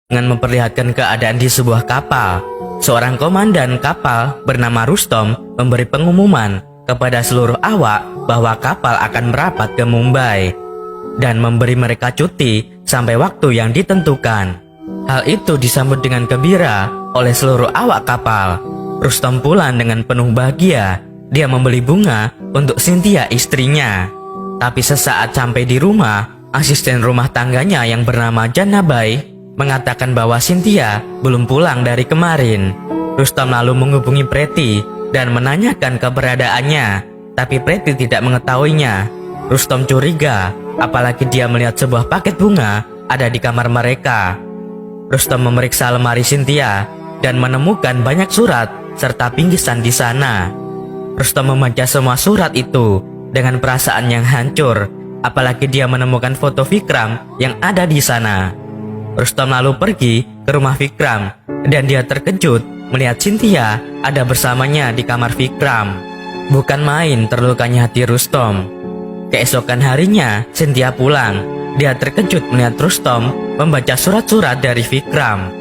dengan memperlihatkan keadaan di sebuah kapal. Seorang komandan kapal bernama Rustom memberi pengumuman kepada seluruh awak bahwa kapal akan merapat ke Mumbai dan memberi mereka cuti sampai waktu yang ditentukan. Hal itu disambut dengan gembira oleh seluruh awak kapal. Rustom pulang dengan penuh bahagia. Dia membeli bunga untuk Cynthia istrinya. Tapi sesaat sampai di rumah, asisten rumah tangganya yang bernama Janabai mengatakan bahwa Cynthia belum pulang dari kemarin. Rustom lalu menghubungi Preti dan menanyakan keberadaannya, tapi Preti tidak mengetahuinya. Rustom curiga, apalagi dia melihat sebuah paket bunga ada di kamar mereka. Rustom memeriksa lemari Cynthia dan menemukan banyak surat serta bingkisan di sana. Rustom membaca semua surat itu dengan perasaan yang hancur, apalagi dia menemukan foto Vikram yang ada di sana. Rustom lalu pergi ke rumah Vikram dan dia terkejut melihat Cynthia ada bersamanya di kamar Vikram. Bukan main terlukanya hati Rustom. Keesokan harinya Cynthia pulang. Dia terkejut melihat Rustom membaca surat-surat dari Vikram.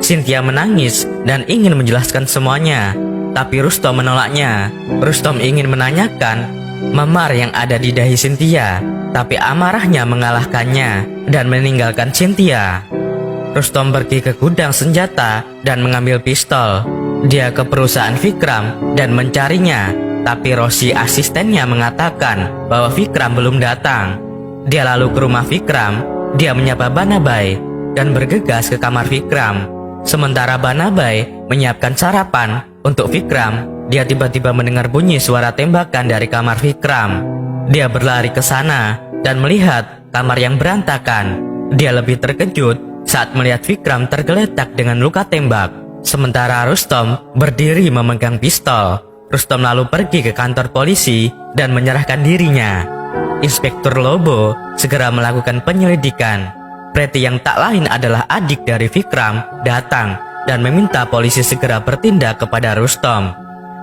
Cynthia menangis dan ingin menjelaskan semuanya, tapi Rustom menolaknya. Rustom ingin menanyakan memar yang ada di dahi Cynthia, tapi amarahnya mengalahkannya dan meninggalkan Cynthia. Rustom pergi ke gudang senjata dan mengambil pistol. Dia ke perusahaan Vikram dan mencarinya, tapi Roshi asistennya mengatakan bahwa Vikram belum datang. Dia lalu ke rumah Vikram. Dia menyapa Banabai dan bergegas ke kamar Vikram. Sementara Banabai menyiapkan sarapan untuk Vikram, dia tiba-tiba mendengar bunyi suara tembakan dari kamar Vikram. Dia berlari ke sana dan melihat kamar yang berantakan. Dia lebih terkejut saat melihat Vikram tergeletak dengan luka tembak. Sementara Rustom berdiri memegang pistol. Rustom lalu pergi ke kantor polisi dan menyerahkan dirinya. Inspektur Lobo segera melakukan penyelidikan. Preti yang tak lain adalah adik dari Vikram datang dan meminta polisi segera bertindak kepada Rustom.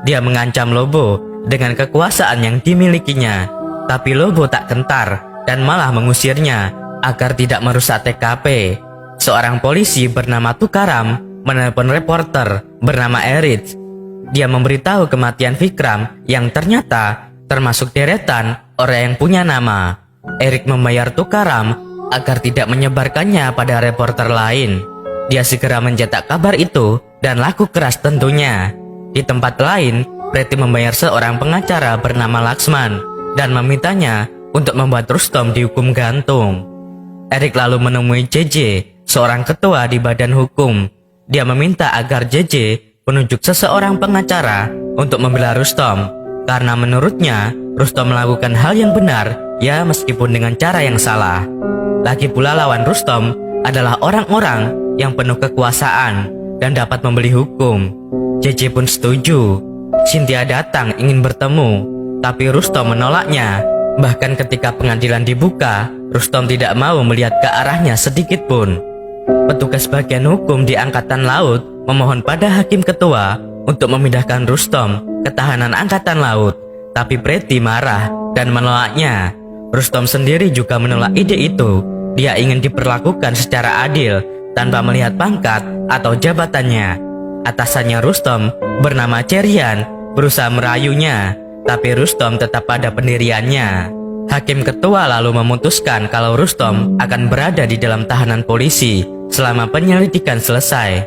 Dia mengancam Lobo dengan kekuasaan yang dimilikinya, tapi Lobo tak gentar dan malah mengusirnya agar tidak merusak TKP. Seorang polisi bernama Tukaram menelpon reporter bernama Erich. Dia memberitahu kematian Vikram yang ternyata termasuk deretan orang yang punya nama. Eric membayar Tukaram agar tidak menyebarkannya pada reporter lain. Dia segera mencetak kabar itu dan laku keras tentunya. Di tempat lain, Preti membayar seorang pengacara bernama Laksman dan memintanya untuk membuat Rustom dihukum gantung. Eric lalu menemui JJ, seorang ketua di badan hukum. Dia meminta agar JJ menunjuk seseorang pengacara untuk membela Rustom, karena menurutnya Rustom melakukan hal yang benar, ya meskipun dengan cara yang salah. Lagi pula lawan Rustom adalah orang-orang yang penuh kekuasaan dan dapat membeli hukum. JJ pun setuju. Cynthia datang ingin bertemu, tapi Rustom menolaknya. Bahkan ketika pengadilan dibuka, Rustom tidak mau melihat ke arahnya sedikit pun. Petugas bagian hukum di Angkatan Laut memohon pada hakim ketua untuk memindahkan Rustom ke tahanan Angkatan Laut, tapi Preti marah dan menolaknya. Rustom sendiri juga menolak ide itu. Dia ingin diperlakukan secara adil tanpa melihat pangkat atau jabatannya. Atasannya Rustom bernama Cerian berusaha merayunya, tapi Rustom tetap pada pendiriannya. Hakim ketua lalu memutuskan kalau Rustom akan berada di dalam tahanan polisi selama penyelidikan selesai.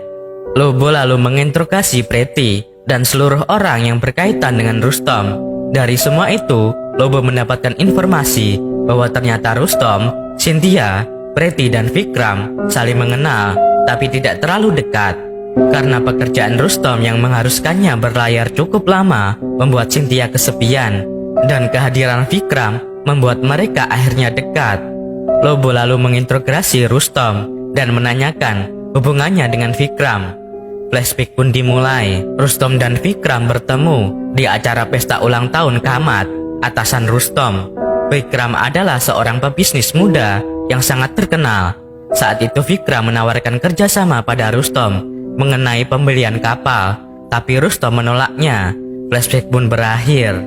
Lobo lalu menginterogasi Preti dan seluruh orang yang berkaitan dengan Rustom. Dari semua itu, Lobo mendapatkan informasi bahwa ternyata Rustom, Cynthia, Preti dan Vikram saling mengenal, tapi tidak terlalu dekat. Karena pekerjaan Rustom yang mengharuskannya berlayar cukup lama membuat Cynthia kesepian, dan kehadiran Vikram membuat mereka akhirnya dekat. Lobo lalu menginterogasi Rustom dan menanyakan hubungannya dengan Vikram. Flashback pun dimulai. Rustom dan Vikram bertemu di acara pesta ulang tahun Kamat, atasan Rustom. Vikram adalah seorang pebisnis muda yang sangat terkenal. Saat itu Vikram menawarkan kerjasama pada Rustom mengenai pembelian kapal, tapi Rustom menolaknya. Flashback pun berakhir.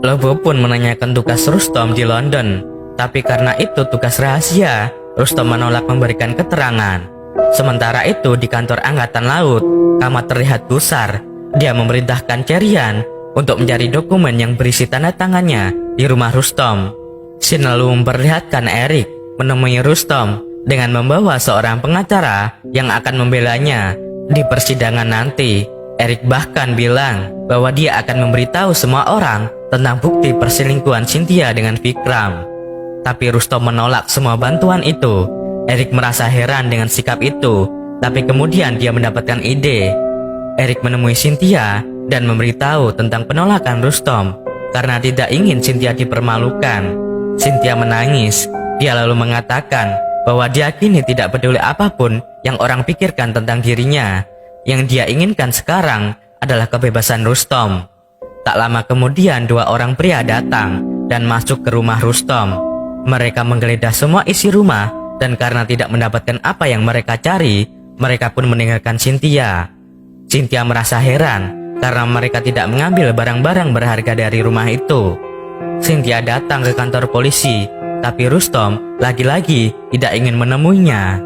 Lobo pun menanyakan tugas Rustom di London, tapi karena itu tugas rahasia, Rustom menolak memberikan keterangan. Sementara itu di kantor Angkatan Laut, Kamat terlihat gusar. Dia memerintahkan Cerian untuk mencari dokumen yang berisi tanda tangannya di rumah Rustom. Shin lalu memperlihatkan Erik menemui Rustom dengan membawa seorang pengacara yang akan membelanya di persidangan nanti. Erik bahkan bilang bahwa dia akan memberitahu semua orang tentang bukti perselingkuhan Cynthia dengan Vikram. Tapi Rustom menolak semua bantuan itu. Erik merasa heran dengan sikap itu, tapi kemudian dia mendapatkan ide. Erik menemui Cynthia dan memberitahu tentang penolakan Rustom karena tidak ingin Cynthia dipermalukan. Cynthia menangis. Dia lalu mengatakan bahwa dia kini tidak peduli apapun yang orang pikirkan tentang dirinya. Yang dia inginkan sekarang adalah kebebasan Rustom. Tak lama kemudian 2 orang pria datang dan masuk ke rumah Rustom. Mereka menggeledah semua isi rumah dan karena tidak mendapatkan apa yang mereka cari, mereka pun meninggalkan Cynthia. Cynthia merasa heran karena mereka tidak mengambil barang-barang berharga dari rumah itu. Cynthia datang ke kantor polisi, tapi Rustom lagi-lagi tidak ingin menemuinya.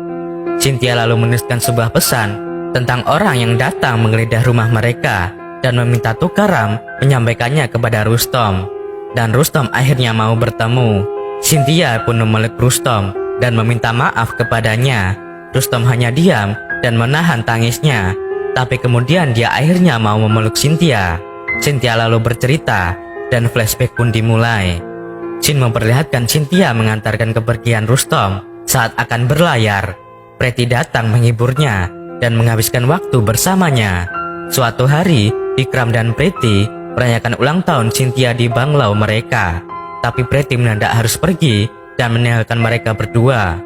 Cynthia lalu menuliskan sebuah pesan tentang orang yang datang menggeledah rumah mereka dan meminta Tukaram menyampaikannya kepada Rustom. Dan Rustom akhirnya mau bertemu. Cynthia pun memeluk Rustom dan meminta maaf kepadanya. Rustom hanya diam dan menahan tangisnya. Tapi kemudian dia akhirnya mau memeluk Cynthia. Cynthia lalu bercerita dan flashback pun dimulai. Shin memperlihatkan Cynthia mengantarkan kepergian Rustom saat akan berlayar. Preti datang menghiburnya dan menghabiskan waktu bersamanya. Suatu hari, Vikram dan Preti merayakan ulang tahun Cynthia di banglau mereka. Tapi Preti mendadak harus pergi dan meninggalkan mereka berdua.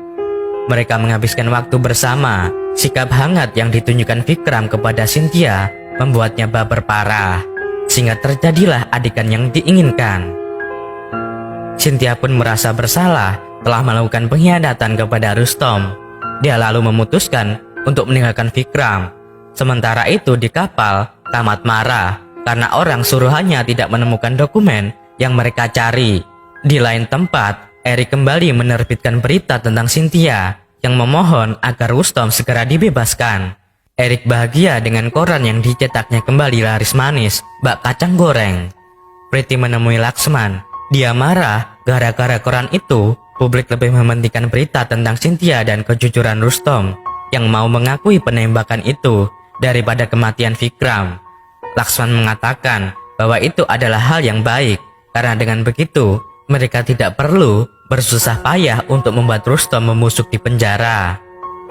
Mereka menghabiskan waktu bersama. Sikap hangat yang ditunjukkan Vikram kepada Cynthia membuatnya baper parah, sehingga terjadilah adegan yang diinginkan. Cynthia pun merasa bersalah telah melakukan pengkhianatan kepada Rustom. Dia lalu memutuskan untuk meninggalkan Vikram. Sementara itu di kapal, Kamat marah karena orang suruhannya tidak menemukan dokumen yang mereka cari. Di lain tempat, Erik kembali menerbitkan berita tentang Cynthia yang memohon agar Rustom segera dibebaskan. Erik bahagia dengan koran yang dicetaknya kembali laris manis, bak kacang goreng. Preti menemui Laksman. Dia marah gara-gara koran itu, publik lebih mementingkan berita tentang Cynthia dan kejujuran Rustom yang mau mengakui penembakan itu daripada kematian Vikram. Laksman mengatakan bahwa itu adalah hal yang baik, karena dengan begitu mereka tidak perlu bersusah payah untuk membuat Rustom membusuk di penjara.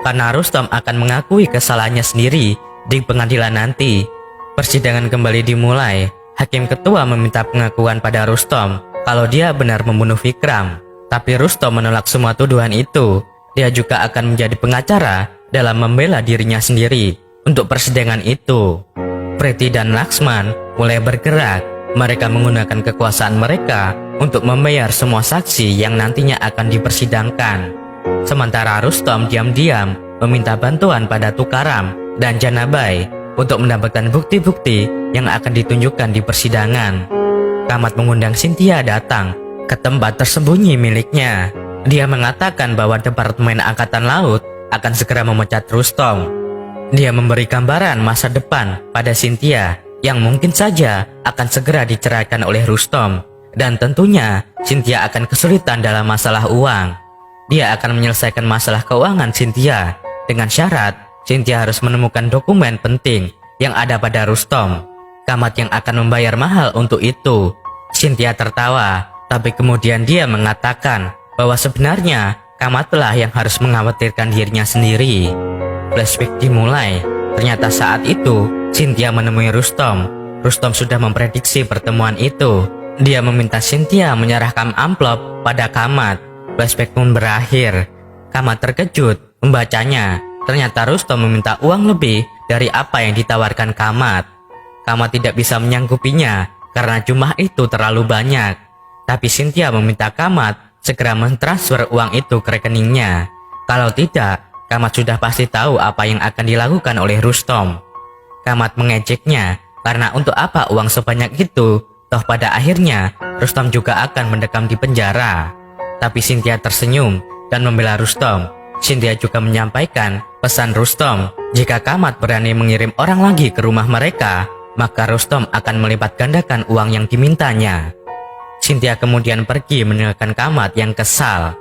Karena Rustom akan mengakui kesalahannya sendiri di pengadilan nanti. Persidangan kembali dimulai. Hakim ketua meminta pengakuan pada Rustom kalau dia benar membunuh Vikram. Tapi Rustom menolak semua tuduhan itu. Dia juga akan menjadi pengacara dalam membela dirinya sendiri untuk persidangan itu. Preti dan Laksman mulai bergerak. Mereka menggunakan kekuasaan mereka untuk membayar semua saksi yang nantinya akan dipersidangkan. Sementara Rustom diam-diam meminta bantuan pada Tukaram dan Janabai untuk mendapatkan bukti-bukti yang akan ditunjukkan di persidangan. Kamat mengundang Cynthia datang ke tempat tersembunyi miliknya. Dia mengatakan bahwa Departemen Angkatan Laut akan segera memecat Rustom. Dia memberi gambaran masa depan pada Cynthia yang mungkin saja akan segera diceraikan oleh Rustom. Dan tentunya Cynthia akan kesulitan dalam masalah uang. Dia akan menyelesaikan masalah keuangan Cynthia dengan syarat Cynthia harus menemukan dokumen penting yang ada pada Rustom. Kamat yang akan membayar mahal untuk itu. Cynthia tertawa, tapi kemudian dia mengatakan bahwa sebenarnya Kamatlah yang harus mengkhawatirkan dirinya sendiri. Flashback dimulai. Ternyata saat itu Cynthia menemui Rustom. Rustom sudah memprediksi pertemuan itu. Dia meminta Cynthia menyerahkan amplop pada Kamat. Flashback pun berakhir. Kamat terkejut membacanya. Ternyata Rustom meminta uang lebih dari apa yang ditawarkan Kamat. Kamat tidak bisa menyanggupinya karena jumlah itu terlalu banyak. Tapi Cynthia meminta Kamat segera mentransfer uang itu ke rekeningnya. Kalau tidak, Kamat sudah pasti tahu apa yang akan dilakukan oleh Rustom. Kamat mengejeknya karena untuk apa uang sebanyak itu, toh pada akhirnya Rustom juga akan mendekam di penjara. Tapi Cynthia tersenyum dan membela Rustom. Cynthia juga menyampaikan Pesan Rustom, jika Kamat berani mengirim orang lagi ke rumah mereka, maka Rustom akan melipat gandakan uang yang dimintanya. Cynthia kemudian pergi meninggalkan Kamat yang kesal.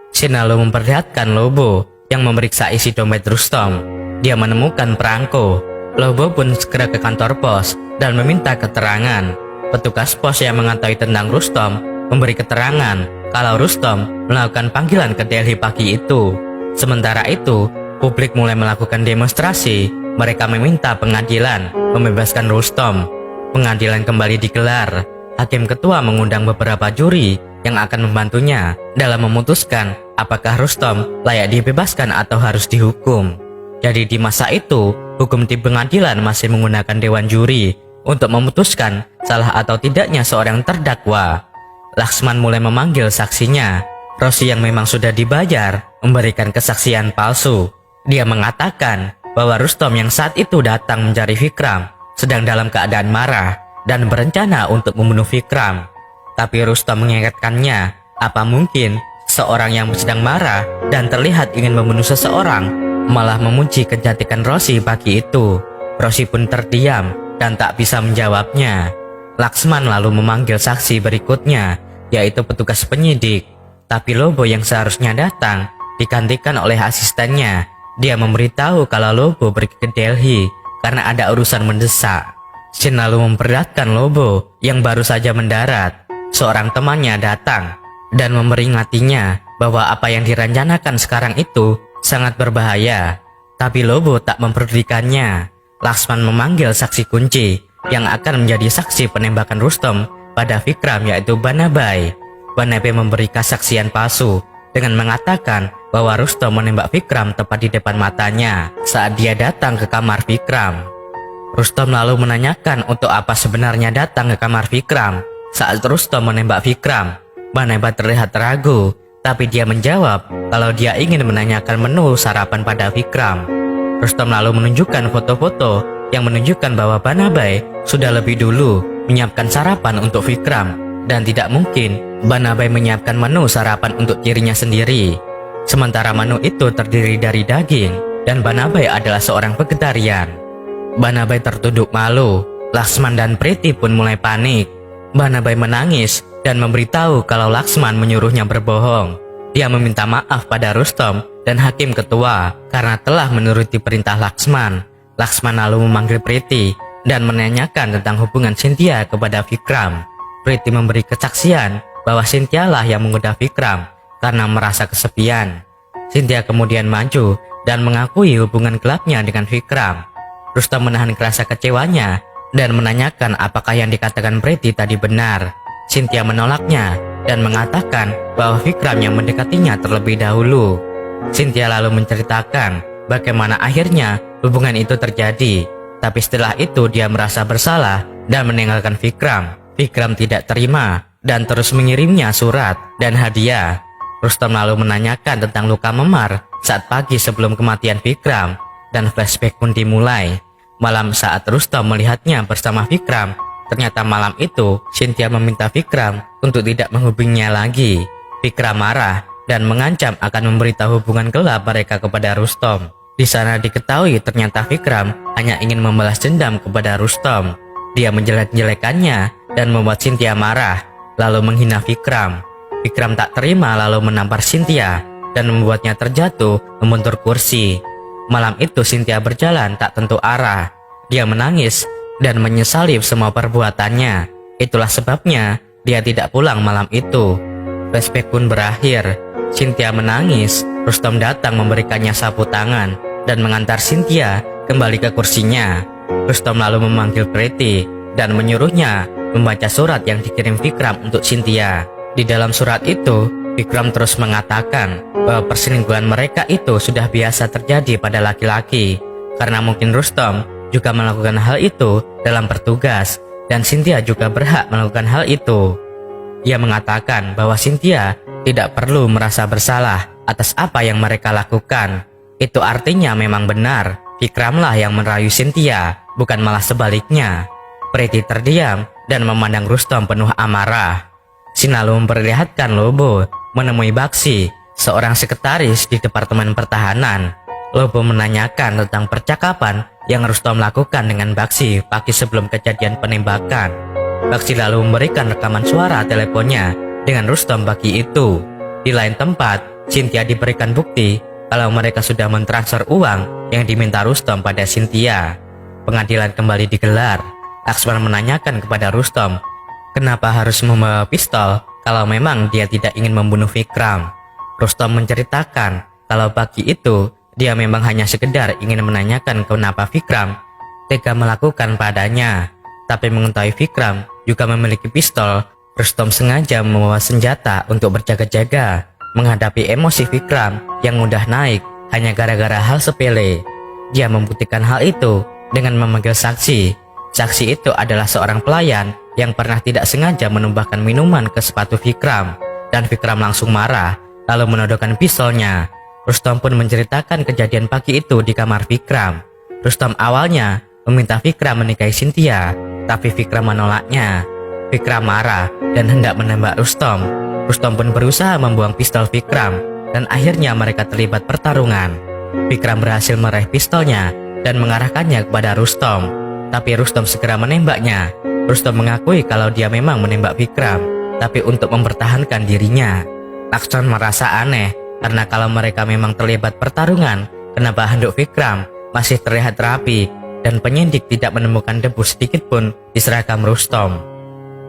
Shin lalu memperlihatkan Lobo yang memeriksa isi dompet Rustom. Dia menemukan perangko. Lobo pun segera ke kantor pos dan meminta keterangan. Petugas pos yang mengetahui tentang Rustom memberi keterangan kalau Rustom melakukan panggilan ke Delhi pagi itu. Sementara itu, publik mulai melakukan demonstrasi. Mereka meminta pengadilan membebaskan Rustom. Pengadilan kembali digelar. Hakim ketua mengundang beberapa juri yang akan membantunya dalam memutuskan apakah Rustom layak dibebaskan atau harus dihukum. Jadi di masa itu, hukum di pengadilan masih menggunakan dewan juri untuk memutuskan salah atau tidaknya seorang terdakwa. Laksman mulai memanggil saksinya. Rosi yang memang sudah dibayar memberikan kesaksian palsu. Dia mengatakan bahwa Rustom yang saat itu datang mencari Vikram sedang dalam keadaan marah dan berencana untuk membunuh Vikram. Tapi Rustom mengingatkannya, apa mungkin seorang yang sedang marah dan terlihat ingin membunuh seseorang malah memuji kecantikan Rosi pagi itu. Rosi pun terdiam dan tak bisa menjawabnya. Laksman lalu memanggil saksi berikutnya, yaitu petugas penyidik. Tapi Lobo yang seharusnya datang digantikan oleh asistennya. Dia memberitahu kalau Lobo pergi ke Delhi karena ada urusan mendesak. Shin lalu memperlihatkan Lobo yang baru saja mendarat. Seorang temannya datang dan memperingatinya bahwa apa yang direncanakan sekarang itu sangat berbahaya. Tapi Lobo tak memperdulikannya. Laksman memanggil saksi kunci yang akan menjadi saksi penembakan Rustom pada Vikram, yaitu Banabai. Banabai memberi kesaksian palsu dengan mengatakan bahwa Rustom menembak Vikram tepat di depan matanya saat dia datang ke kamar Vikram. Rustom lalu menanyakan untuk apa sebenarnya datang ke kamar Vikram. Saat Rustom menembak Vikram, Banabai terlihat ragu, tapi dia menjawab kalau dia ingin menanyakan menu sarapan pada Vikram. Rustom lalu menunjukkan foto-foto yang menunjukkan bahwa Banabai sudah lebih dulu menyiapkan sarapan untuk Vikram, dan tidak mungkin Banabai menyiapkan menu sarapan untuk dirinya sendiri. Sementara menu itu terdiri dari daging dan Banabai adalah seorang vegetarian. Banabai tertunduk malu. Laksman dan Priti pun mulai panik. Banabai menangis dan memberitahu kalau Laksman menyuruhnya berbohong. Dia meminta maaf pada Rustom dan hakim ketua karena telah menuruti perintah Laksman. Laksman lalu memanggil Priti dan menanyakan tentang hubungan Cynthia kepada Vikram. Priti memberi kesaksian bahwa Cynthia lah yang menggoda Vikram karena merasa kesepian. Cynthia kemudian maju dan mengakui hubungan gelapnya dengan Vikram. Rustom menahan rasa kecewanya dan menanyakan apakah yang dikatakan Priti tadi benar. Cynthia menolaknya dan mengatakan bahwa Vikram yang mendekatinya terlebih dahulu. Cynthia lalu menceritakan bagaimana akhirnya hubungan itu terjadi. Tapi setelah itu dia merasa bersalah dan meninggalkan Vikram. Vikram tidak terima dan terus mengirimnya surat dan hadiah. Rustom lalu menanyakan tentang luka memar saat pagi sebelum kematian Vikram, dan flashback pun dimulai. Malam saat Rustom melihatnya bersama Vikram, ternyata malam itu Cynthia meminta Vikram untuk tidak menghubunginya lagi. Vikram marah dan mengancam akan memberitahu hubungan gelap mereka kepada Rustom. Di sana diketahui ternyata Vikram hanya ingin membalas dendam kepada Rustom. Dia menjelek-jelekannya dan membuat Cynthia marah, lalu menghina Vikram. Vikram tak terima lalu menampar Cynthia dan membuatnya terjatuh membuntur kursi. Malam itu Cynthia berjalan tak tentu arah. Dia menangis dan menyesali semua perbuatannya. Itulah sebabnya dia tidak pulang malam itu. Flashback pun berakhir. Cynthia menangis. Rustom datang memberikannya sapu tangan dan mengantar Cynthia kembali ke kursinya. Rustom lalu memanggil Priti dan menyuruhnya membaca surat yang dikirim Vikram untuk Cynthia. Di dalam surat itu, Vikram terus mengatakan bahwa perselingkuhan mereka itu sudah biasa terjadi pada laki-laki, karena mungkin Rustom juga melakukan hal itu dalam bertugas, dan Cynthia juga berhak melakukan hal itu. Ia mengatakan bahwa Cynthia tidak perlu merasa bersalah atas apa yang mereka lakukan. Itu artinya memang benar, Vikramlah yang merayu Cynthia, bukan malah sebaliknya. Priti terdiam dan memandang Rustom penuh amarah. Shin lalu memperlihatkan Lobo menemui Baksi, seorang sekretaris di Departemen Pertahanan. Lobo menanyakan tentang percakapan yang Rustom lakukan dengan Baksi pagi sebelum kejadian penembakan. Baksi lalu memberikan rekaman suara teleponnya dengan Rustom pagi itu. Di lain tempat, Cynthia diberikan bukti kalau mereka sudah mentransfer uang yang diminta Rustom pada Cynthia. Pengadilan kembali digelar. Laksman menanyakan kepada Rustom, kenapa harus membawa pistol kalau memang dia tidak ingin membunuh Vikram. Rustom menceritakan kalau pagi itu dia memang hanya sekedar ingin menanyakan kenapa Vikram tega melakukan padanya. Tapi mengetahui Vikram juga memiliki pistol, Rustom sengaja membawa senjata untuk berjaga-jaga menghadapi emosi Vikram yang mudah naik hanya gara-gara hal sepele. Dia membuktikan hal itu dengan memanggil saksi. Saksi itu adalah seorang pelayan yang pernah tidak sengaja menumpahkan minuman ke sepatu Vikram, dan Vikram langsung marah lalu menodongkan pistolnya. Rustom pun menceritakan kejadian pagi itu di kamar Vikram. Rustom awalnya meminta Vikram menikahi Cynthia, tapi Vikram menolaknya. Vikram marah dan hendak menembak Rustom. Rustom pun berusaha membuang pistol Vikram, dan akhirnya mereka terlibat pertarungan. Vikram berhasil meraih pistolnya dan mengarahkannya kepada Rustom, tapi Rustom segera menembaknya. Rustom mengakui kalau dia memang menembak Vikram, tapi untuk mempertahankan dirinya. Laksman merasa aneh karena kalau mereka memang terlibat pertarungan, kenapa handuk Vikram masih terlihat rapi dan penyidik tidak menemukan debu sedikit pun di seragam Rustom.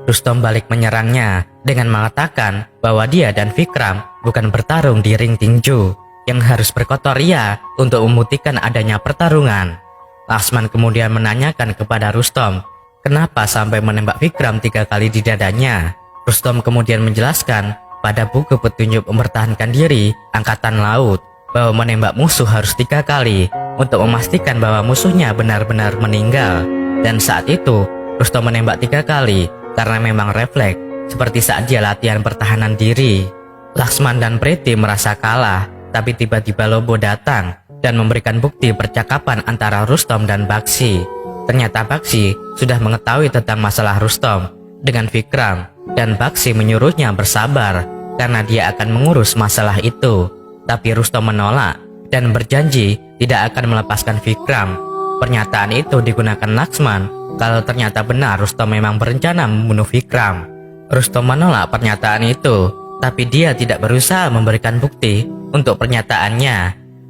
Rustom balik menyerangnya dengan mengatakan bahwa dia dan Vikram bukan bertarung di ring tinju yang harus berkotor ria untuk membuktikan adanya pertarungan. Laksman kemudian menanyakan kepada Rustom kenapa sampai menembak Vikram 3 kali di dadanya. Rustom kemudian menjelaskan pada buku petunjuk mempertahankan diri Angkatan Laut bahwa menembak musuh harus 3 kali untuk memastikan bahwa musuhnya benar-benar meninggal. Dan saat itu Rustom menembak 3 kali karena memang refleks seperti saat dia latihan pertahanan diri. Laksman dan Preti merasa kalah, tapi tiba-tiba Lobo datang dan memberikan bukti percakapan antara Rustom dan Baksi. Ternyata Baksi sudah mengetahui tentang masalah Rustom dengan Vikram, dan Baksi menyuruhnya bersabar karena dia akan mengurus masalah itu. Tapi Rustom menolak dan berjanji tidak akan melepaskan Vikram. Pernyataan itu digunakan Laksman kalau ternyata benar Rustom memang berencana membunuh Vikram. Rustom menolak pernyataan itu, tapi dia tidak berusaha memberikan bukti untuk pernyataannya.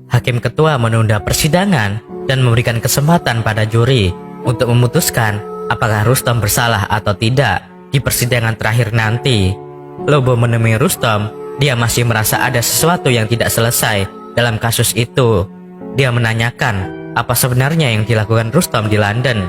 Hakim ketua menunda persidangan dan memberikan kesempatan pada juri untuk memutuskan apakah Rustom bersalah atau tidak di persidangan terakhir nanti. Lobo menemui Rustom, dia masih merasa ada sesuatu yang tidak selesai dalam kasus itu. Dia menanyakan apa sebenarnya yang dilakukan Rustom di London.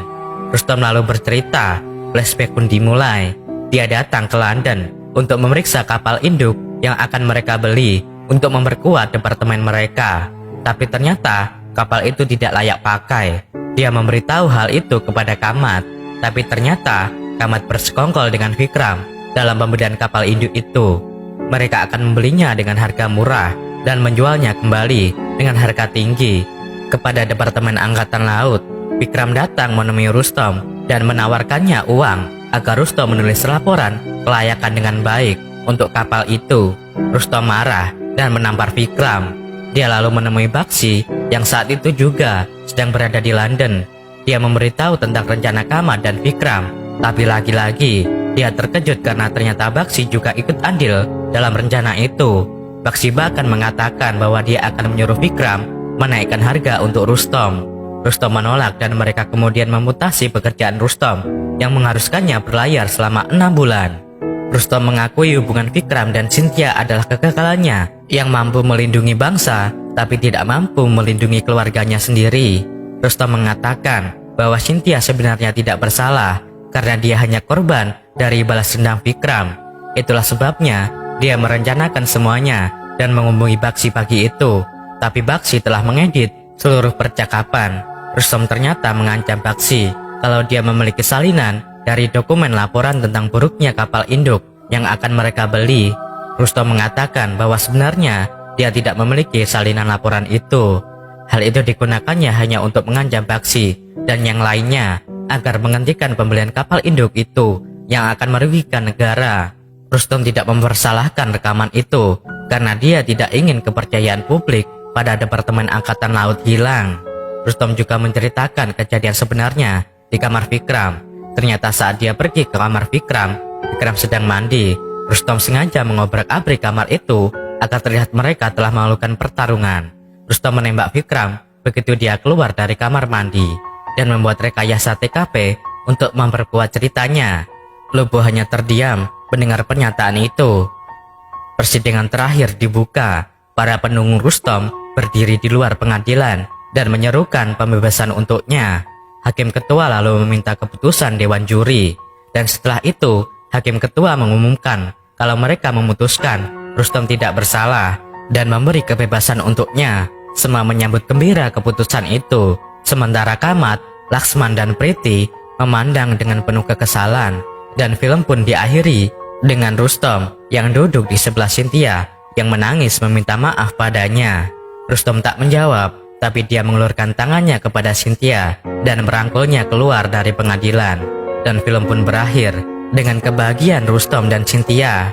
Rustom lalu bercerita, flashback pun dimulai. Dia datang ke London untuk memeriksa kapal induk yang akan mereka beli untuk memperkuat departemen mereka. Tapi ternyata kapal itu tidak layak pakai. Dia memberitahu hal itu kepada Kamat, tapi ternyata Kamat bersekongkol dengan Vikram dalam pembelian kapal induk itu. Mereka akan membelinya dengan harga murah dan menjualnya kembali dengan harga tinggi kepada Departemen Angkatan Laut. Vikram datang menemui Rustom dan menawarkannya uang agar Rustom menulis laporan kelayakan dengan baik untuk kapal itu. Rustom marah dan menampar Vikram. Dia lalu menemui Baksi yang saat itu juga sedang berada di London. Dia memberitahu tentang rencana Kamat dan Vikram, tapi lagi-lagi dia terkejut karena ternyata Baksi juga ikut andil dalam rencana itu. Baksi bahkan mengatakan bahwa dia akan menyuruh Vikram menaikkan harga untuk Rustom. Rustom menolak dan mereka kemudian memutasi pekerjaan Rustom yang mengharuskannya berlayar selama 6 bulan. Rustom mengakui hubungan Vikram dan Cynthia adalah kegagalannya yang mampu melindungi bangsa tapi tidak mampu melindungi keluarganya sendiri. Rustom mengatakan bahwa Cynthia sebenarnya tidak bersalah karena dia hanya korban dari balas dendam Vikram. Itulah sebabnya dia merencanakan semuanya dan menghubungi Baksi pagi itu. Tapi Baksi telah mengedit seluruh percakapan. Rustom ternyata mengancam Baksi kalau dia memiliki salinan dari dokumen laporan tentang buruknya kapal induk yang akan mereka beli. Rustom mengatakan bahwa sebenarnya dia tidak memiliki salinan laporan itu. Hal itu digunakannya hanya untuk mengancam Baksi dan yang lainnya agar menghentikan pembelian kapal induk itu yang akan merugikan negara. Rustom tidak mempersalahkan rekaman itu karena dia tidak ingin kepercayaan publik pada Departemen Angkatan Laut hilang. Rustom juga menceritakan kejadian sebenarnya di kamar Vikram. Ternyata saat dia pergi ke kamar Vikram sedang mandi. Rustom sengaja mengobrak-abrik kamar itu agar terlihat mereka telah melakukan pertarungan. Rustom menembak Vikram begitu dia keluar dari kamar mandi dan membuat rekayasa TKP untuk memperkuat ceritanya. Lobo hanya terdiam mendengar pernyataan itu. Persidangan terakhir dibuka. Para pendukung Rustom berdiri di luar pengadilan dan menyerukan pembebasan untuknya. Hakim ketua lalu meminta keputusan dewan juri. Dan setelah itu, hakim ketua mengumumkan kalau mereka memutuskan Rustom tidak bersalah dan memberi kebebasan untuknya. Semua menyambut gembira keputusan itu. Sementara Kamat, Laksman, dan Priti memandang dengan penuh kekesalan. Dan film pun diakhiri dengan Rustom yang duduk di sebelah Cynthia yang menangis meminta maaf padanya. Rustom tak menjawab, tapi dia mengulurkan tangannya kepada Cynthia dan merangkulnya keluar dari pengadilan. Dan film pun berakhir dengan kebahagiaan Rustom dan Cynthia.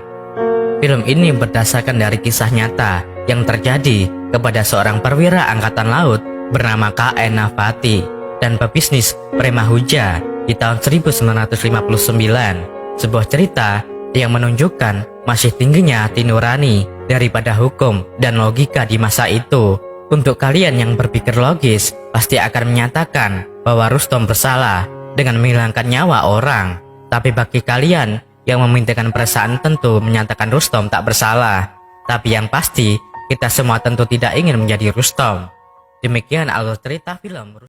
Film ini berdasarkan dari kisah nyata yang terjadi kepada seorang perwira angkatan laut bernama K.N. Navati dan pebisnis Prema Huja di tahun 1959. Sebuah cerita yang menunjukkan masih tingginya hati nurani daripada hukum dan logika di masa itu. Untuk kalian yang berpikir logis, pasti akan menyatakan bahwa Rustom bersalah dengan menghilangkan nyawa orang. Tapi bagi kalian yang memintakan perasaan tentu menyatakan Rustom tak bersalah. Tapi yang pasti, kita semua tentu tidak ingin menjadi Rustom. Demikian alur cerita film